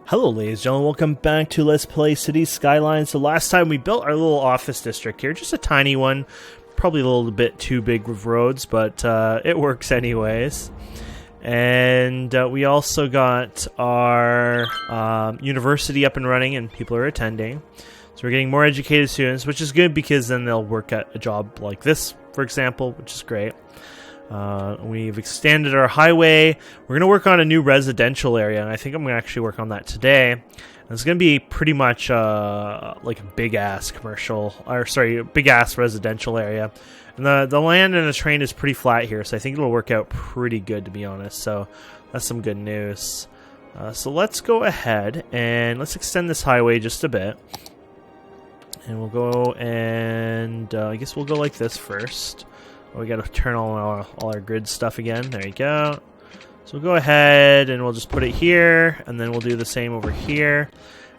Hello ladies and gentlemen, welcome back to Let's Play Cities Skylines. So last time we built our little office district here, just a tiny one, probably a little bit too big with roads, but it works anyways. And we also got our university up and running and people are attending. So we're getting more educated students, which is good because then they'll work at a job like this, for example, which is great. We've extended our highway. We're going to work on a new residential area, and I think I'm going to actually work on that today. And it's going to be pretty much like a big-ass big-ass residential area. And the land and the terrain is pretty flat here, so I think it'll work out pretty good, to be honest. So that's some good news. So let's go ahead and let's extend this highway just a bit. And we'll go and I guess we'll go like this first. We gotta turn on all our grid stuff again. There you go. So we'll go ahead and we'll just put it here, and then we'll do the same over here,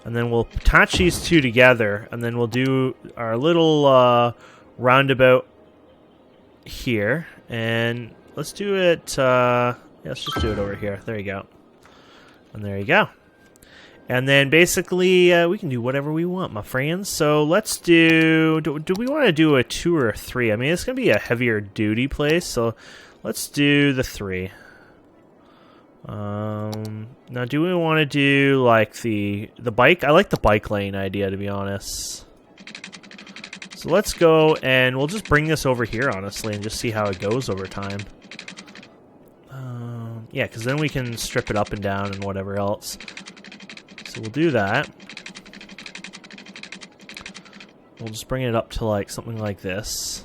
and then we'll attach these two together, and then we'll do our little roundabout here, and let's do it. Yeah, let's just do it over here. There you go, and there you go. And then basically we can do whatever we want, my friends. So let's do we want to do a 2 or a 3? I mean, it's going to be a heavier duty place, so let's do the 3. Now, do we want to do like the bike? I like the bike lane idea, to be honest. So let's go and we'll just bring this over here, honestly, and just see how it goes over time. Yeah, because then we can strip it up and down and whatever else. So we'll do that. We'll just bring it up to like something like this.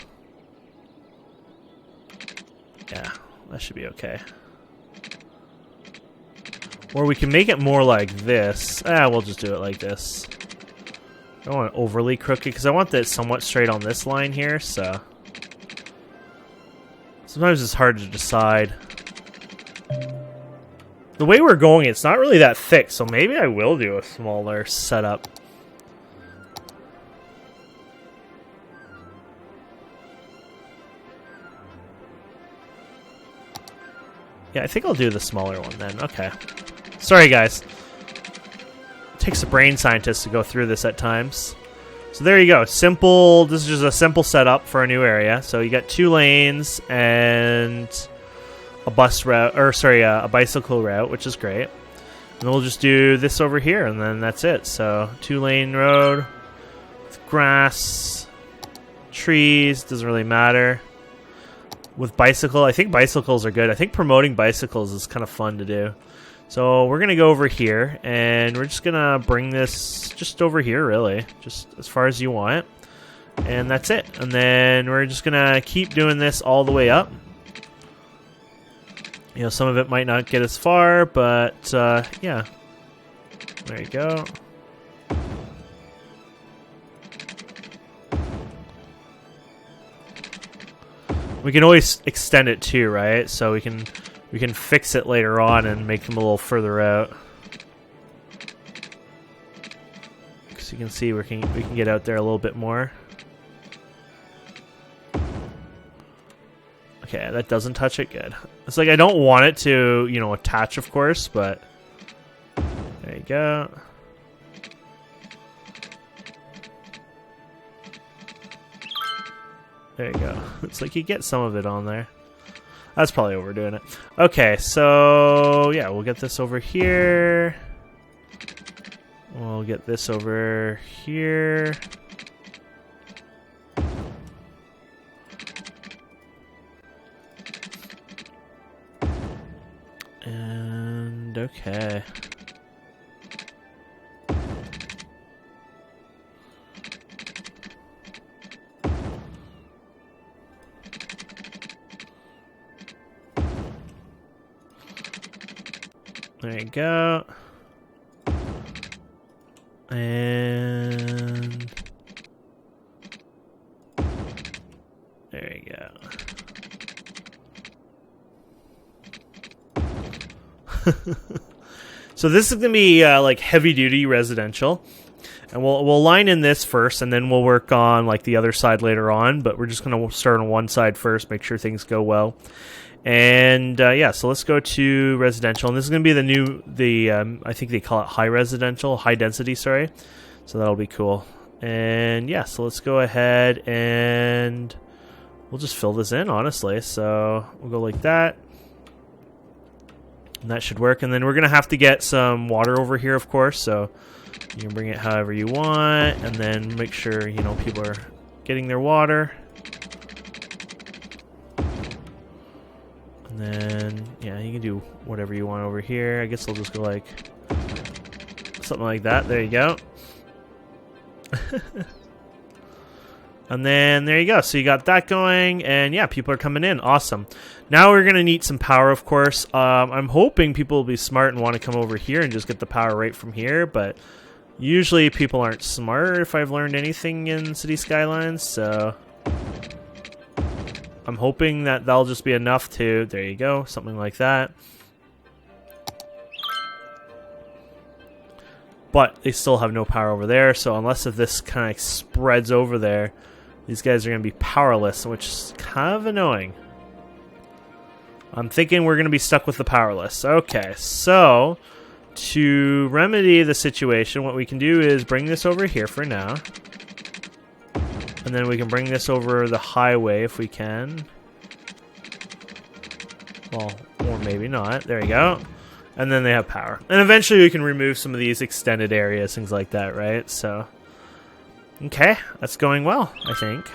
Yeah, that should be okay. Or we can make it more like this. We'll just do it like this. I don't want it overly crooked because I want that somewhat straight on this line here, so sometimes it's hard to decide. The way we're going, it's not really that thick, so maybe I will do a smaller setup. Yeah, I think I'll do the smaller one then. Okay. Sorry, guys. It takes a brain scientist to go through this at times. So there you go. Simple. This is just a simple setup for a new area. So you got 2 lanes and a bus route, or sorry, a bicycle route, which is great. And we'll just do this over here, and then that's it. So 2-lane road, with grass, trees, doesn't really matter. With bicycle, I think bicycles are good. I think promoting bicycles is kind of fun to do. So we're gonna go over here, and we're just gonna bring this just over here, really, just as far as you want, and that's it. And then we're just gonna keep doing this all the way up. You know, some of it might not get as far, but yeah. There you go. We can always extend it too, right? So we can fix it later on and make them a little further out. Because you can see we can get out there a little bit more. Okay, that doesn't touch it. Good. It's like I don't want it to, you know, attach, of course, but there you go. There you go. It's like you get some of it on there. That's probably overdoing it. Okay, so yeah, we'll get this over here. We'll get this over here. And okay. There you go. And there you go. So this is gonna be like heavy duty residential, and we'll line in this first, and then we'll work on like the other side later on. But we're just gonna start on one side first, make sure things go well. And yeah, so let's go to residential, and this is going to be I think they call it high residential, high density, sorry. So that'll be cool. And yeah, so let's go ahead and we'll just fill this in, honestly. So we'll go like that. And that should work. And then we're going to have to get some water over here, of course. So you can bring it however you want. And then make sure, you know, people are getting their water. And then, yeah, you can do whatever you want over here. I guess I'll just go like something like that. There you go. And then there you go. So you got that going, and yeah, people are coming in. Awesome. Now we're going to need some power, of course. I'm hoping people will be smart and want to come over here and just get the power right from here, but usually people aren't smart, if I've learned anything in City Skylines, so I'm hoping that that'll just be enough to, there you go, something like that. But they still have no power over there, so unless if this kind of spreads over there, these guys are going to be powerless, which is kind of annoying. I'm thinking we're going to be stuck with the powerless. Okay, so to remedy the situation, what we can do is bring this over here for now. And then we can bring this over the highway if we can. Well, or maybe not. There you go. And then they have power. And eventually we can remove some of these extended areas, things like that, right? So, okay, that's going well, I think.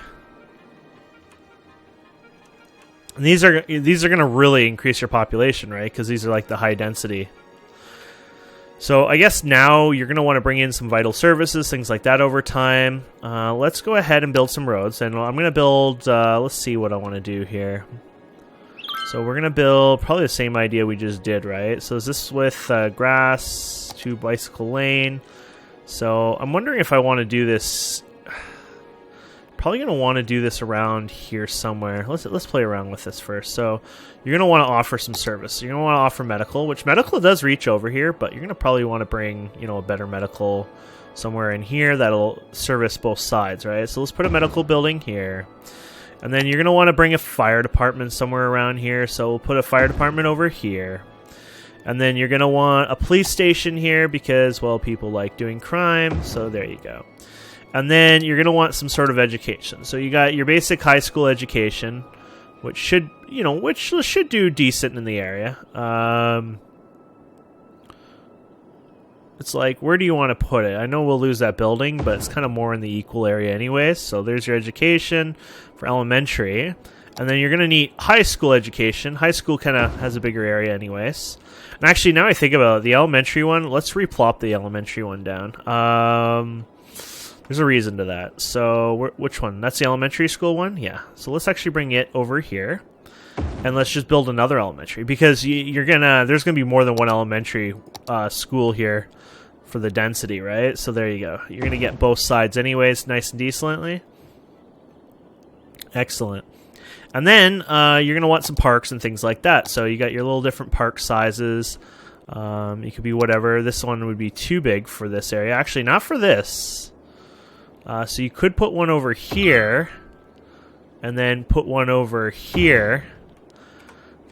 And these are going to really increase your population, right? Because these are like the high density. So I guess now you're going to want to bring in some vital services, things like that over time. Let's go ahead and build some roads. And I'm going to build, let's see what I want to do here. So we're going to build probably the same idea we just did, right? So is this with grass to bicycle lane? So I'm wondering if I want to do this. Probably going to want to do this around here somewhere. Let's play around with this first. So you're going to want to offer some service. You're going to want to offer medical, which medical does reach over here, but you're going to probably want to bring, you know, a better medical somewhere in here that'll service both sides, right? So let's put a medical building here. And then you're going to want to bring a fire department somewhere around here. So we'll put a fire department over here. And then you're going to want a police station here because, well, people like doing crime. So there you go. And then you're going to want some sort of education. So you got your basic high school education, which should, you know, which should do decent in the area. It's like, where do you want to put it? I know we'll lose that building, but it's kind of more in the equal area anyways. So there's your education for elementary. And then you're going to need high school education. High school kind of has a bigger area anyways. And actually, now I think about it, the elementary one, let's replop the elementary one down. There's a reason to that. So which one? That's the elementary school one? Yeah. So let's actually bring it over here. And let's just build another elementary. Because there's going to be more than one elementary school here for the density, right? So there you go. You're going to get both sides anyways, nice and decently. Excellent. And then you're going to want some parks and things like that. So you got your little different park sizes. You could be whatever. This one would be too big for this area. Actually, not for this. So you could put one over here. And then put one over here.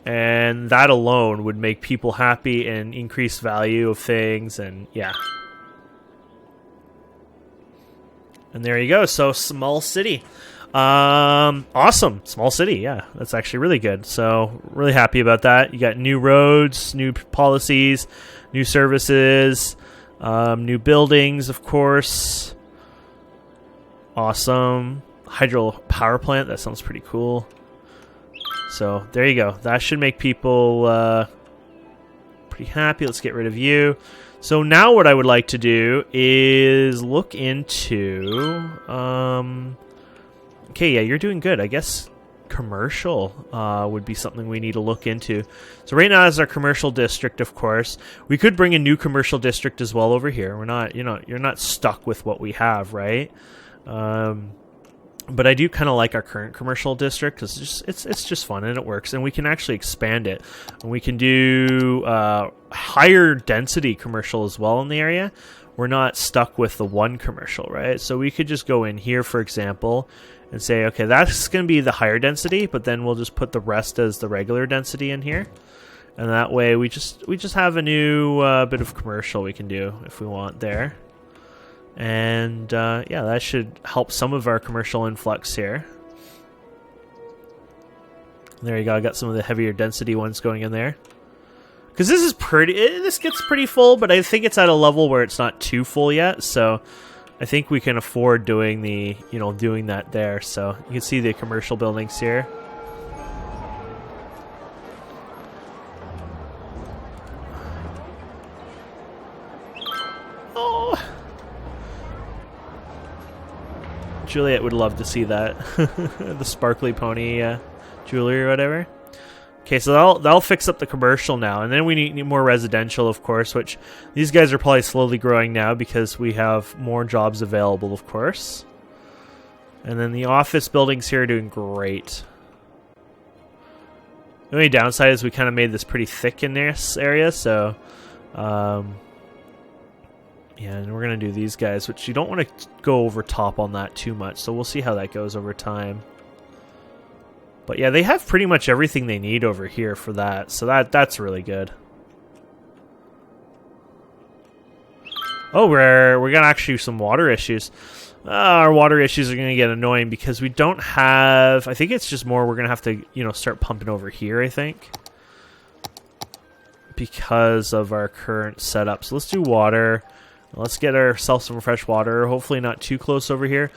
And that alone would make people happy and increase value of things. And yeah. And there you go. So small city. Awesome. Small city. Yeah, that's actually really good. So really happy about that. You got new roads, new policies, new services, new buildings, of course. Awesome. Hydro power plant. That sounds pretty cool. So there you go. That should make people pretty happy. Let's get rid of you. So now what I would like to do is look into... okay, yeah, you're doing good. I guess commercial would be something we need to look into. So right now is our commercial district, of course. We could bring a new commercial district as well over here. We're not, you're not stuck with what we have, right? But I do kind of like our current commercial district because it's just fun and it works, and we can actually expand it. And we can do higher density commercial as well in the area. We're not stuck with the one commercial, right? So we could just go in here, for example, and say, okay, that's going to be the higher density, but then we'll just put the rest as the regular density in here. And that way we just have a new bit of commercial we can do if we want there. And yeah, that should help some of our commercial influx here. There you go. I got some of the heavier density ones going in there. Because this is this gets pretty full, but I think it's at a level where it's not too full yet. So I think we can afford doing doing that there. So you can see the commercial buildings here. Juliet would love to see that. The sparkly pony jewelry or whatever. Okay, so that'll fix up the commercial now. And then we need more residential, of course, which these guys are probably slowly growing now because we have more jobs available, of course. And then the office buildings here are doing great. The only downside is we kind of made this pretty thick in this area, so... yeah, and we're going to do these guys, which you don't want to go over top on that too much, so we'll see how that goes over time. But yeah, they have pretty much everything they need over here for that, so that's really good. Oh, we're going to actually some water issues. Our water issues are going to get annoying because we don't have... I think it's just more we're going to have to, start pumping over here, I think. Because of our current setup. So let's do water. Let's get ourselves some fresh water. Hopefully not too close over here.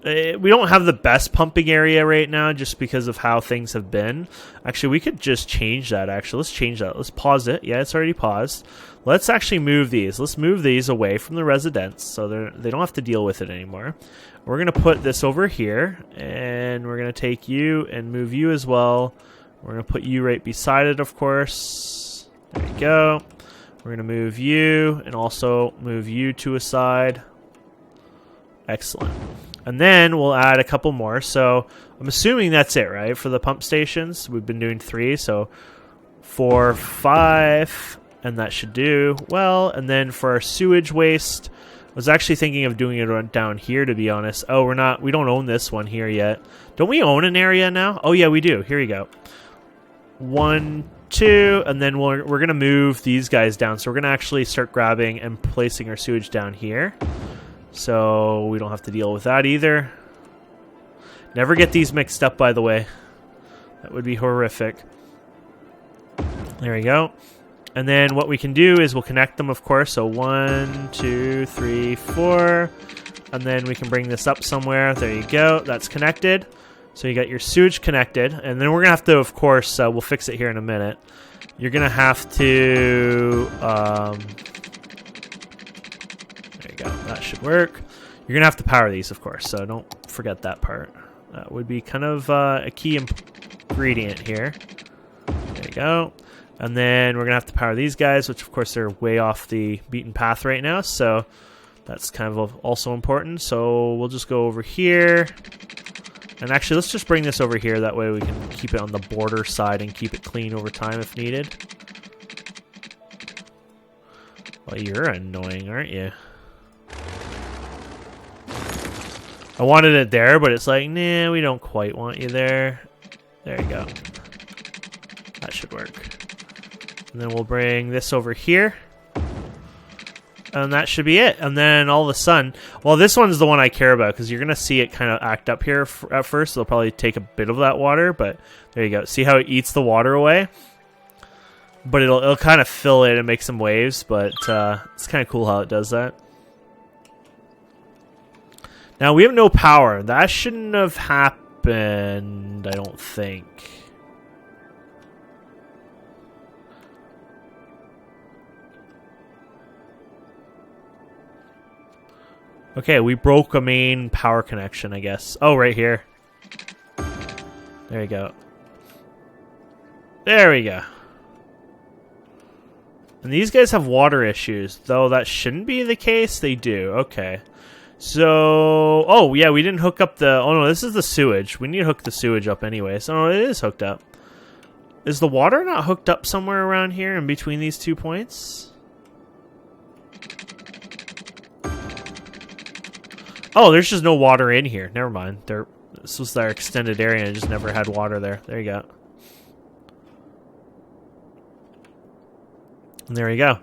We don't have the best pumping area right now just because of how things have been. Actually, we could just change that, actually. Let's change that. Let's pause it. Yeah, it's already paused. Let's actually move these. Let's move these away from the residents so they don't have to deal with it anymore. We're going to put this over here, and we're going to take you and move you as well. We're going to put you right beside it, of course. There you go. We're going to move you and also move you to a side. Excellent. And then we'll add a couple more. So I'm assuming that's it, right? For the pump stations, we've been doing 3. So 4, 5, and that should do well. And then for our sewage waste, I was actually thinking of doing it down here, to be honest. Oh, we don't own this one here yet. Don't we own an area now? Oh yeah, we do. Here you go. 1, 2, and then we're going to move these guys down. So we're going to actually start grabbing and placing our sewage down here. So we don't have to deal with that either. Never get these mixed up, by the way. That would be horrific. There we go. And then what we can do is we'll connect them, of course. So 1, 2, 3, 4. And then we can bring this up somewhere. There you go. That's connected. So you got your sewage connected, and then we're going to have to, of course, we'll fix it here in a minute. You're going to have to, there you go, that should work. You're going to have to power these, of course, so don't forget that part. That would be kind of a key ingredient here. There you go. And then we're going to have to power these guys, which, of course, they're way off the beaten path right now, so that's kind of also important. So we'll just go over here. And actually, let's just bring this over here. That way we can keep it on the border side and keep it clean over time if needed. Well, you're annoying, aren't you? I wanted it there, but it's like, nah, we don't quite want you there. There you go. That should work. And then we'll bring this over here. And that should be it. And then all of a sudden, well, this one's the one I care about because you're going to see it kind of act up here at first. It'll probably take a bit of that water, but there you go. See how it eats the water away? But it'll kind of fill it and make some waves, but it's kind of cool how it does that. Now, we have no power. That shouldn't have happened, I don't think. Okay, we broke a main power connection, I guess. Oh, right here. There you go. There we go. And these guys have water issues, though that shouldn't be the case. They do. Okay. So, oh yeah, we didn't hook up the, oh no, this is the sewage. We need to hook the sewage up anyway. So no, it is hooked up. Is the water not hooked up somewhere around here in between these 2 points? Oh, there's just no water in here. Never mind. This was their extended area and it just never had water there. There you go. And there you go.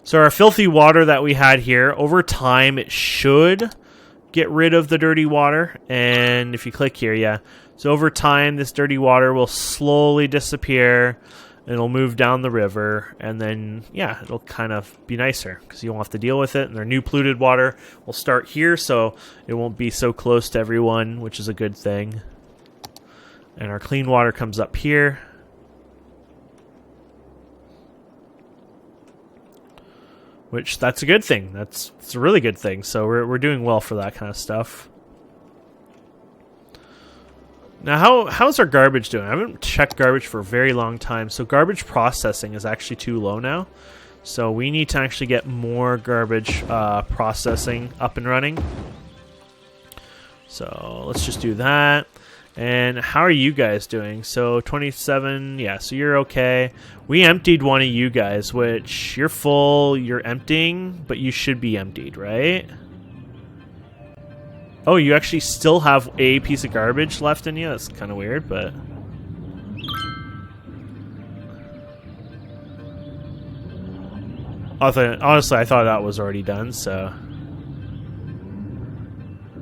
So our filthy water that we had here, over time it should get rid of the dirty water. And if you click here, yeah. So over time this dirty water will slowly disappear and it'll move down the river. And then, yeah, it'll kind of be nicer because you won't have to deal with it. And their new polluted water will start here so it won't be so close to everyone, which is a good thing. And our clean water comes up here. Which, that's a good thing. It's a really good thing. So we're doing well for that kind of stuff. Now, how's our garbage doing? I haven't checked garbage for a very long time. So garbage processing is actually too low now. So we need to actually get more garbage processing up and running. So let's just do that. And how are you guys doing? So 27, yeah, so you're okay. We emptied one of you guys, which you're full, you're emptying, but you should be emptied, right? Oh, you actually still have a piece of garbage left in you? That's kind of weird, but... honestly, I thought that was already done, so...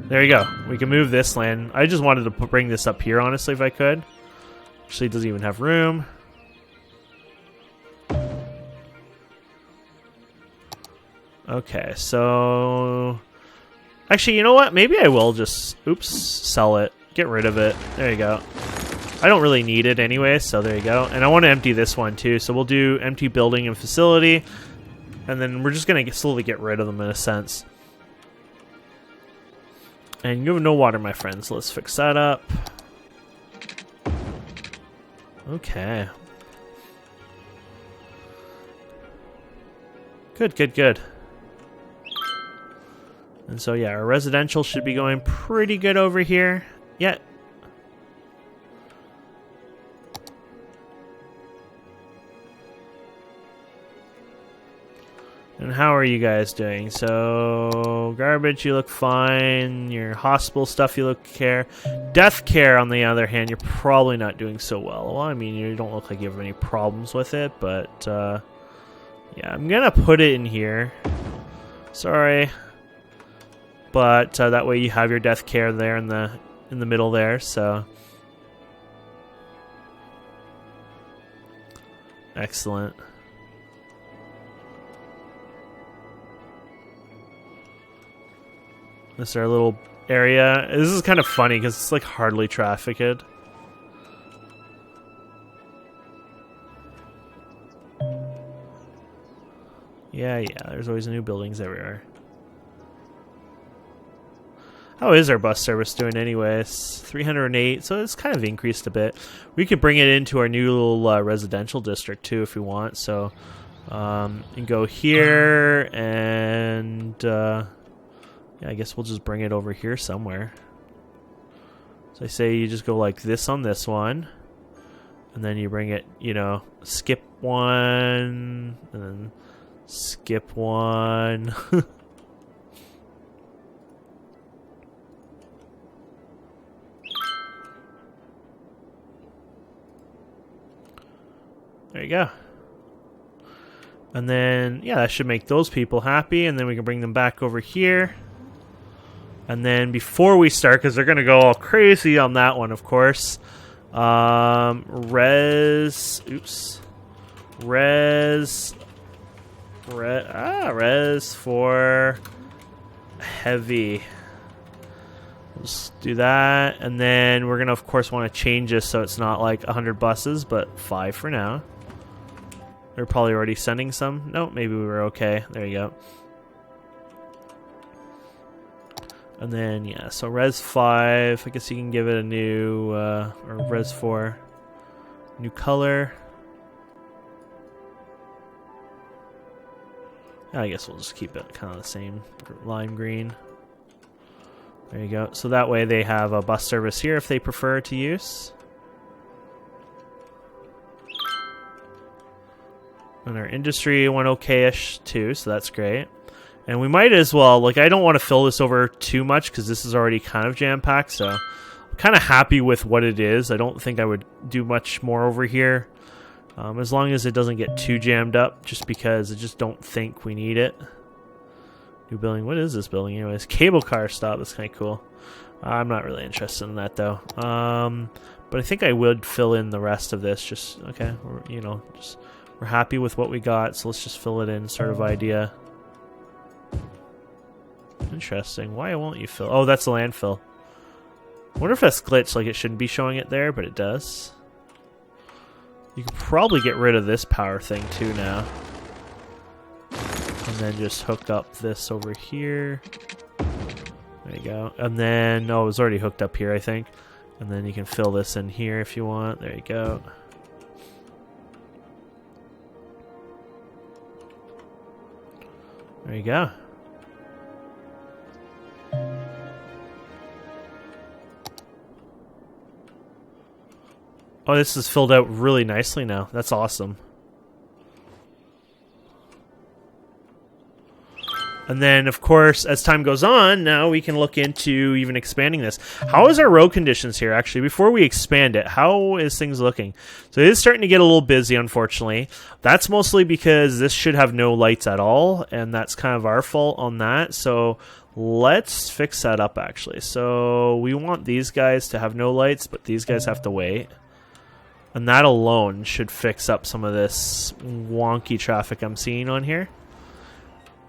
There you go. We can move this land. I just wanted to bring this up here, honestly, if I could. Actually, it doesn't even have room. Okay, so... Actually, you know what? Maybe I will just... Oops, sell it. Get rid of it. There you go. I don't really need it anyway, so there you go. And I want to empty this one, too. So we'll do empty building and facility. And then we're just going to slowly get rid of them, in a sense. And you have no water, my friends. So let's fix that up. Okay. Good, good, good. And so, yeah, our residential should be going pretty good over here. Yeah. And how are you guys doing? So, garbage, you look fine. Your hospital stuff, you look care. Death care, on the other hand, you're probably not doing so well. Well, I mean, you don't look like you have any problems with it, but, yeah, I'm gonna put it in here. Sorry. But, that way you have your death care there in the middle there, so. Excellent. This is our little area. This is kind of funny because it's like hardly trafficked. Yeah, there's always new buildings everywhere. How is our bus service doing anyways? 308, so it's kind of increased a bit. We could bring it into our new little residential district too if we want. So, you can go here and... yeah, I guess we'll just bring it over here somewhere. So I say you just go like this on this one. And then you bring it, you know, skip one. And then skip one. There you go. And then, yeah, that should make those people happy. And then we can bring them back over here. And then before we start, because they're going to go all crazy on that one, of course, res for heavy. We'll just do that. And then we're going to, of course, want to change this so it's not like 100 buses, but 5 for now. They're probably already sending some. No, maybe we were okay. There you go. And then, yeah, so res 5, I guess you can give it a new, or res 4, new color. I guess we'll just keep it kind of the same, lime green. There you go. So that way they have a bus service here if they prefer to use. And our industry went okay-ish too, so that's great. And we might as well, like, I don't want to fill this over too much because this is already kind of jam-packed, so I'm kind of happy with what it is. I don't think I would do much more over here, as long as it doesn't get too jammed up, just because I just don't think we need it. New building. What is this building anyways? Cable car stop. That's kind of cool. I'm not really interested in that though. But I think I would fill in the rest of this. Just okay. We're happy with what we got, so let's just fill it in, sort of idea. Interesting. Why won't you fill? Oh, that's the landfill. I wonder if that's glitched. Like it shouldn't be showing it there, but it does. You could probably get rid of this power thing too now. And then just hook up this over here. There you go. And then, oh, it was already hooked up here, I think. And then you can fill this in here if you want. There you go. There you go. Oh, this is filled out really nicely now. That's awesome. And then, of course, as time goes on, now we can look into even expanding this. How is our road conditions here, actually? Before we expand it, how is things looking? So it is starting to get a little busy, unfortunately. That's mostly because this should have no lights at all, and that's kind of our fault on that. So let's fix that up, actually. So we want these guys to have no lights, but these guys have to wait. And that alone should fix up some of this wonky traffic I'm seeing on here.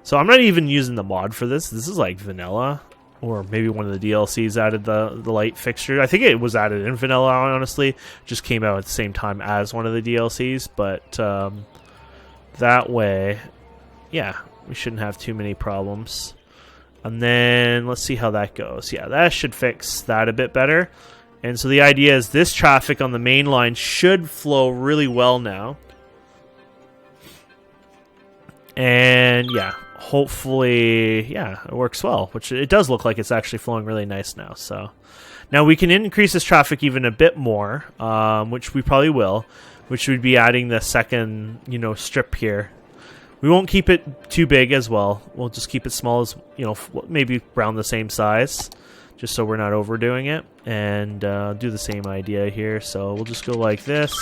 So I'm not even using the mod for this. This is like vanilla, or maybe one of the DLCs added the light fixture. I think it was added in vanilla, honestly. Just came out at the same time as one of the DLCs, but that way, yeah, we shouldn't have too many problems. And then let's see how that goes. Yeah, that should fix that a bit better. And so the idea is this traffic on the main line should flow really well now. And yeah, hopefully, yeah, it works well, which it does look like it's actually flowing really nice now. So now we can increase this traffic even a bit more, which we probably will, which would be adding the second, strip here. We won't keep it too big as well. We'll just keep it small as, maybe around the same size, just so we're not overdoing it. And do the same idea here. So we'll just go like this.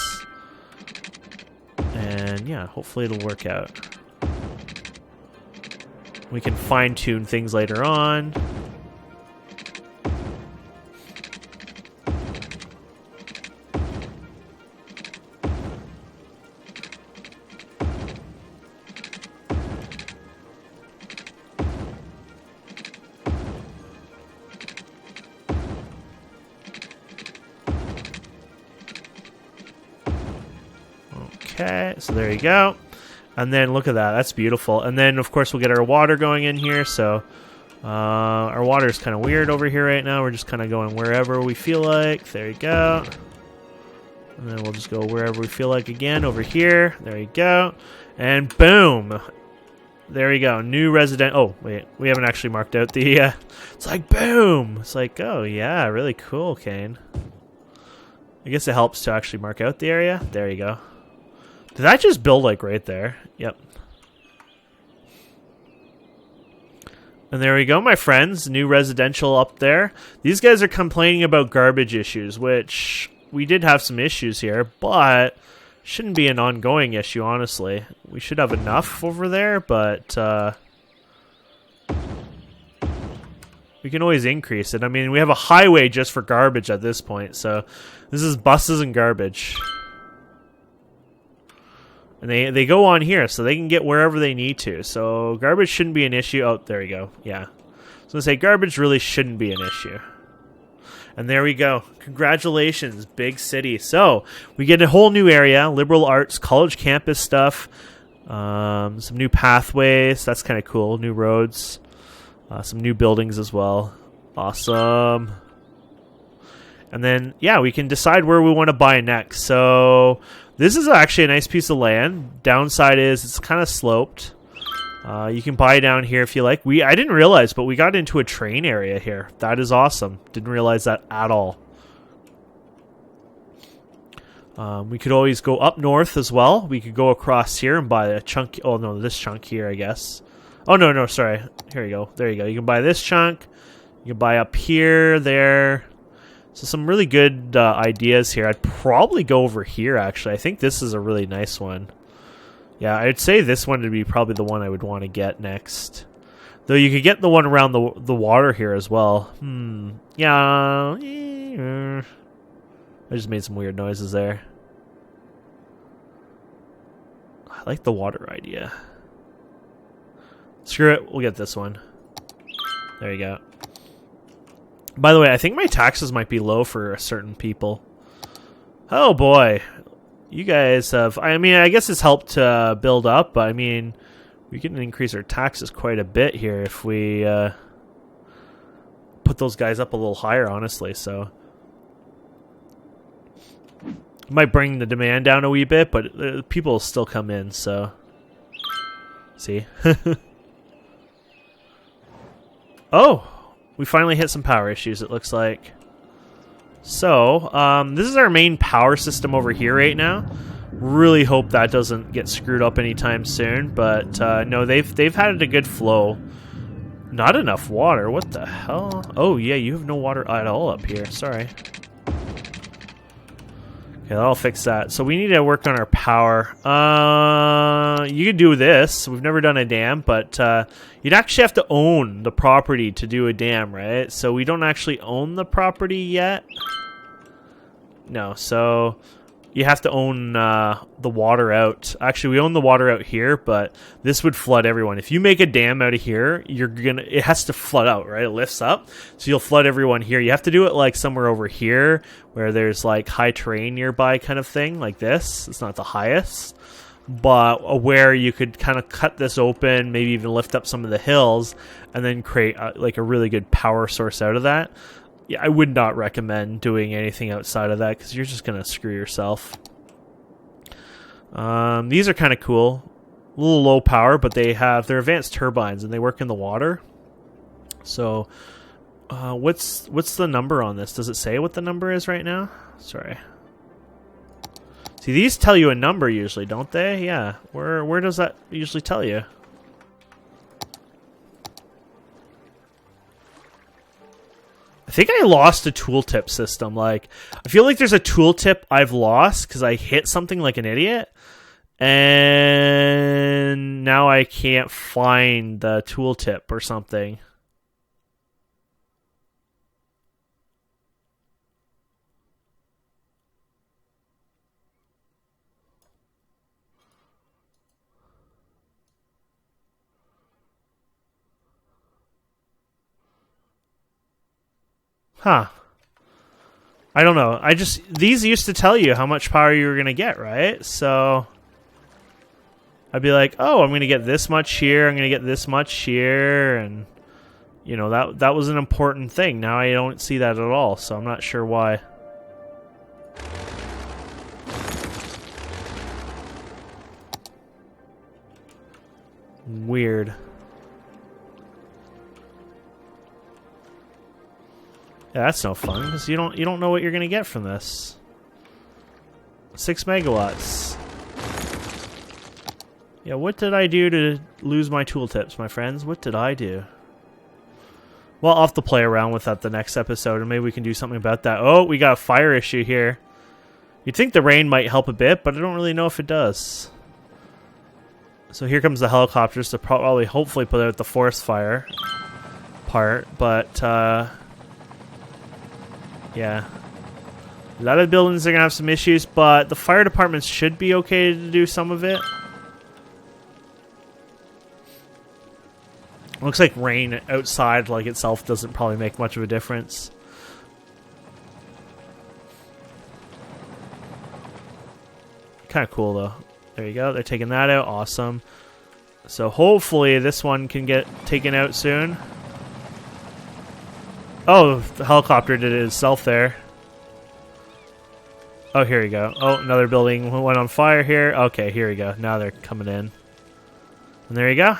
And yeah, hopefully it'll work out. We can fine-tune things later on. Okay, so there you go. And then look at that. That's beautiful. And then, of course, we'll get our water going in here. So our water is kind of weird over here right now. We're just kind of going wherever we feel like. There you go. And then we'll just go wherever we feel like again over here. There you go. And boom. There you go. New resident. Oh, wait. We haven't actually marked out the... it's like, boom. It's like, oh, yeah. Really cool, Kane. I guess it helps to actually mark out the area. There you go. Did that just build like right there? Yep. And there we go, my friends. New residential up there. These guys are complaining about garbage issues, which we did have some issues here, but shouldn't be an ongoing issue, honestly. We should have enough over there, but we can always increase it. I mean, we have a highway just for garbage at this point, so this is buses and garbage. And they go on here, so they can get wherever they need to. So garbage shouldn't be an issue. Oh, there we go. Yeah. So I say garbage really shouldn't be an issue. And there we go. Congratulations, big city. So we get a whole new area, liberal arts, college campus stuff, some new pathways. That's kind of cool. New roads, some new buildings as well. Awesome. And then, yeah, we can decide where we want to buy next. So this is actually a nice piece of land. Downside is it's kind of sloped. You can buy down here if you like. I didn't realize, but we got into a train area here. That is awesome. Didn't realize that at all. We could always go up north as well. We could go across here and buy a chunk. Oh, no, this chunk here, I guess. Oh, no, sorry. Here you go. There you go. You can buy this chunk. You can buy up here, there. So some really good ideas here. I'd probably go over here, actually. I think this is a really nice one. Yeah, I'd say this one would be probably the one I would want to get next. Though you could get the one around the water here as well. Yeah. I just made some weird noises there. I like the water idea. Screw it, we'll get this one. There you go. By the way, I think my taxes might be low for certain people. Oh boy. You guys have... I mean, I guess it's helped build up, but I mean, we can increase our taxes quite a bit here if we put those guys up a little higher, honestly, so... Might bring the demand down a wee bit, but people will still come in, so... See? Oh! We finally hit some power issues, it looks like. So, this is our main power system over here right now. Really hope that doesn't get screwed up anytime soon, but no, they've had a good flow. Not enough water, what the hell? Oh yeah, you have no water at all up here, sorry. Okay, that'll fix that. So we need to work on our power. You could do this. We've never done a dam, but you'd actually have to own the property to do a dam, right? So we don't actually own the property yet. No, so you have to own the water out. Actually, we own the water out here, but this would flood everyone. If you make a dam out of here, it has to flood out, right? It lifts up, so you'll flood everyone here. You have to do it like somewhere over here where there's like high terrain nearby kind of thing, like this. It's not the highest, but where you could kind of cut this open, maybe even lift up some of the hills, and then create like a really good power source out of that. Yeah, I would not recommend doing anything outside of that because you're just going to screw yourself. These are kind of cool. A little low power, but they're advanced turbines and they work in the water. So, what's the number on this? Does it say what the number is right now? Sorry. See, these tell you a number usually, don't they? Yeah. Where does that usually tell you? I think I lost a tooltip system. Like, I feel like there's a tooltip I've lost because I hit something like an idiot. And now I can't find the tooltip or something. Huh. I don't know. These used to tell you how much power you were going to get, right? So I'd be like, oh, I'm going to get this much here, I'm going to get this much here, and you know, that was an important thing. Now I don't see that at all, so I'm not sure why. Weird. Yeah, that's no fun because you don't know what you're gonna get from this. 6 megawatts. Yeah, what did I do to lose my tooltips, my friends? What did I do? Well, I'll have to play around with that the next episode, and maybe we can do something about that. Oh, we got a fire issue here. You'd think the rain might help a bit, but I don't really know if it does. So here comes the helicopters to probably, hopefully, put out the forest fire part, but yeah. A lot of buildings are going to have some issues, but the fire departments should be okay to do some of it. Looks like rain outside, like itself, doesn't probably make much of a difference. Kind of cool, though. There you go. They're taking that out. Awesome. So hopefully this one can get taken out soon. Oh, the helicopter did it itself there. Oh, here we go. Oh, another building went on fire here. Okay, here we go. Now they're coming in. And there you go.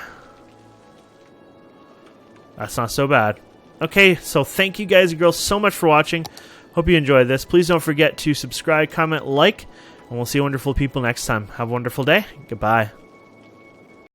That's not so bad. Okay, so thank you guys and girls so much for watching. Hope you enjoyed this. Please don't forget to subscribe, comment, like, and we'll see wonderful people next time. Have a wonderful day. Goodbye.